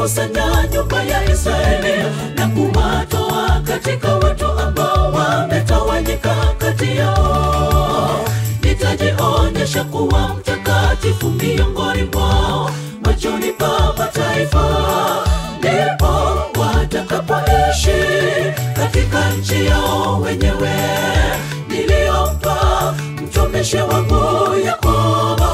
nitawakusanya nyumba ya Israeli na kuwatoa katika watu ambao wametawanyika kati yao. Nitajionyesha kuwa mtakatifu miongoni mwao machoni pa mataifa, ndipo watakapoishi katika nchi yao wenyewe niliyompa mtumishi wangu Yakobo.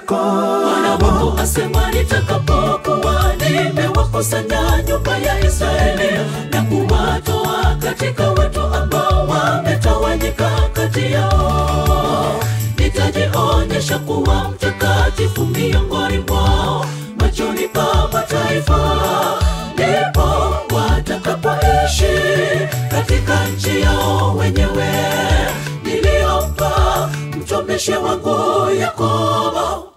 Bwana Mungu asema, nitakapokuwa nimewakusanya nyumba ya Israeli na kuwatoa katika watu ambao wametawanyika kati yao, nitajionyesha kuwa mtakatifu miongoni mwao machoni pa mataifa, ndipo watakapoishi katika nchi yao wenyewe niliyompa mtumishi wangu Yakobo.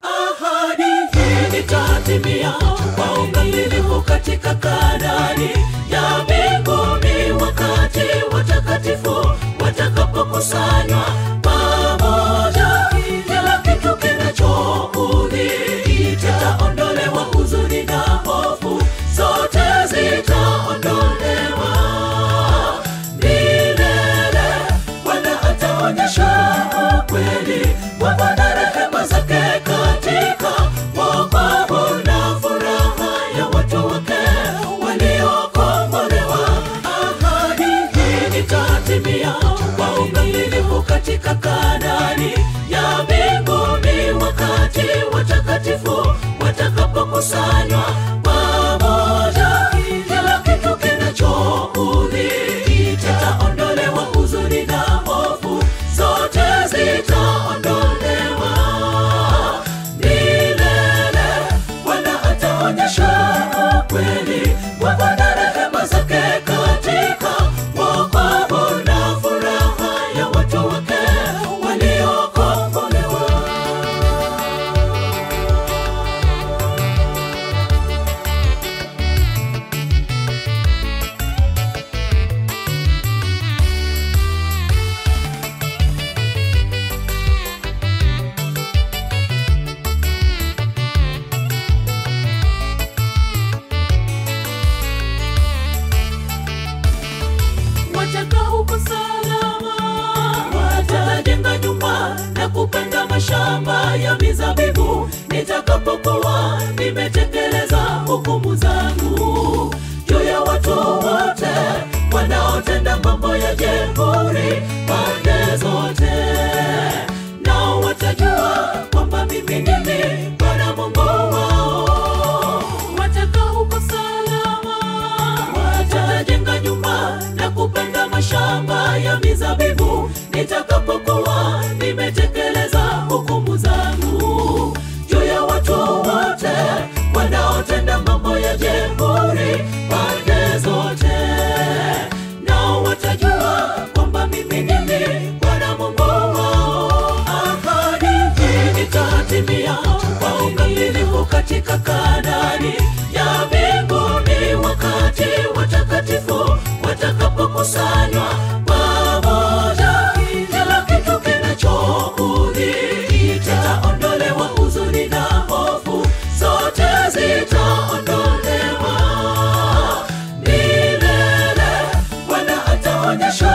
Ahadi hii nitatimia kwa ukamilifu katika Kanaani ya mbinguni, wakati watakatifu watakapokusanywa pamoja. Kila kitu kinachoudhi kitaondolewa, huzuni na hofu zote zitaondolewa milele. Bwana ataonyesha kweli kwamba na rehema zake katika wokovu na furaha ya watu wake waliokombolewa. Ahadi hii nitatimia kwa ukamilifu katika Kanaani ya mbinguni, wakati watakatifu watakapokusanywa pamoja. Kila kitu kinachoudhi kitaondolewa, huzuni na hofu zote zitaondolewa milele. Bwana ataonyesha kweli kwamba na rehema zake katika wokovu na furaha ya watu wake waliokombolewa. Watakaa huko salama, watajenga nyumba na kupanda mashamba ya mizabibu, nitakapokuwa nimetekeleza hukumu zangu juu ya watu wote wanaotenda mambo ya jeuri pande zote. Nao watajua kwamba mimi ndimi Bwana Mungu wao. Watakaa huko salama, watajenga nyumba na kupanda mashamba ya mizabibu, nitakapokuwa nimetekeleza hukumu zangu juu ya watu wote wanaotenda mambo ya jeuri pande zote. Nao watajua kwamba mimi ndimi Bwana Mungu wao. Ahadi hii nitatimia kwa ukamilifu katika Kanaani ya mbinguni, wakati watakatifu watakapokusanywa pamoja. Kila kitu kinachoudhi kitaondolewa, huzuni na hofu zote zitaondolewa milele. Bwana ataonyesha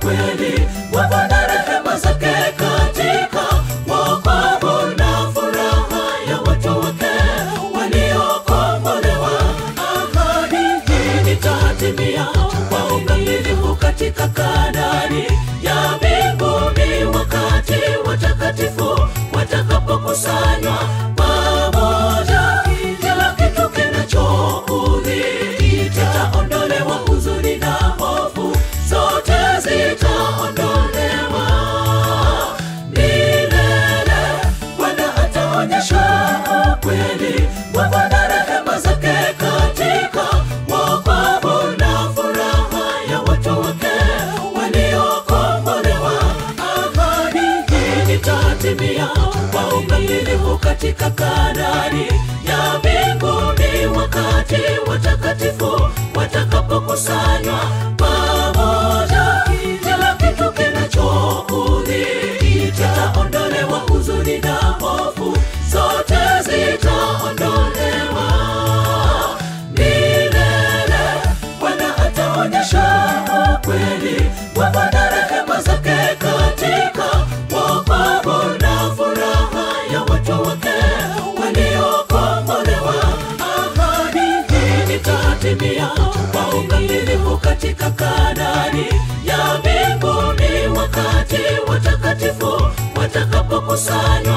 kweli kwamba na rehema zake katika wokovu na furaha ya watu wake waliokombolewa. Ahadi hii nitatimia kwa ukamilifu katika Kanaani ya mbinguni, wakati watakatifu watakapokusanywa pamoja. Kila kitu kinachoudhi kitaondolewa, huzuni na hofu zote zitaondolewa milele. Bwana ataonyesha kweli kwamba na rehema zake katika wokovu na furaha ya watu wake waliokombolewa. Ahadi hii nitatimia kwa ukamilifu katika Kanaani ya mbinguni, wakati watakatifu watakapokusanywa pamoja. Kila kitu kinachoudhi kitaondolewa, huzuni na hofu zote zitaondolewa tukusanye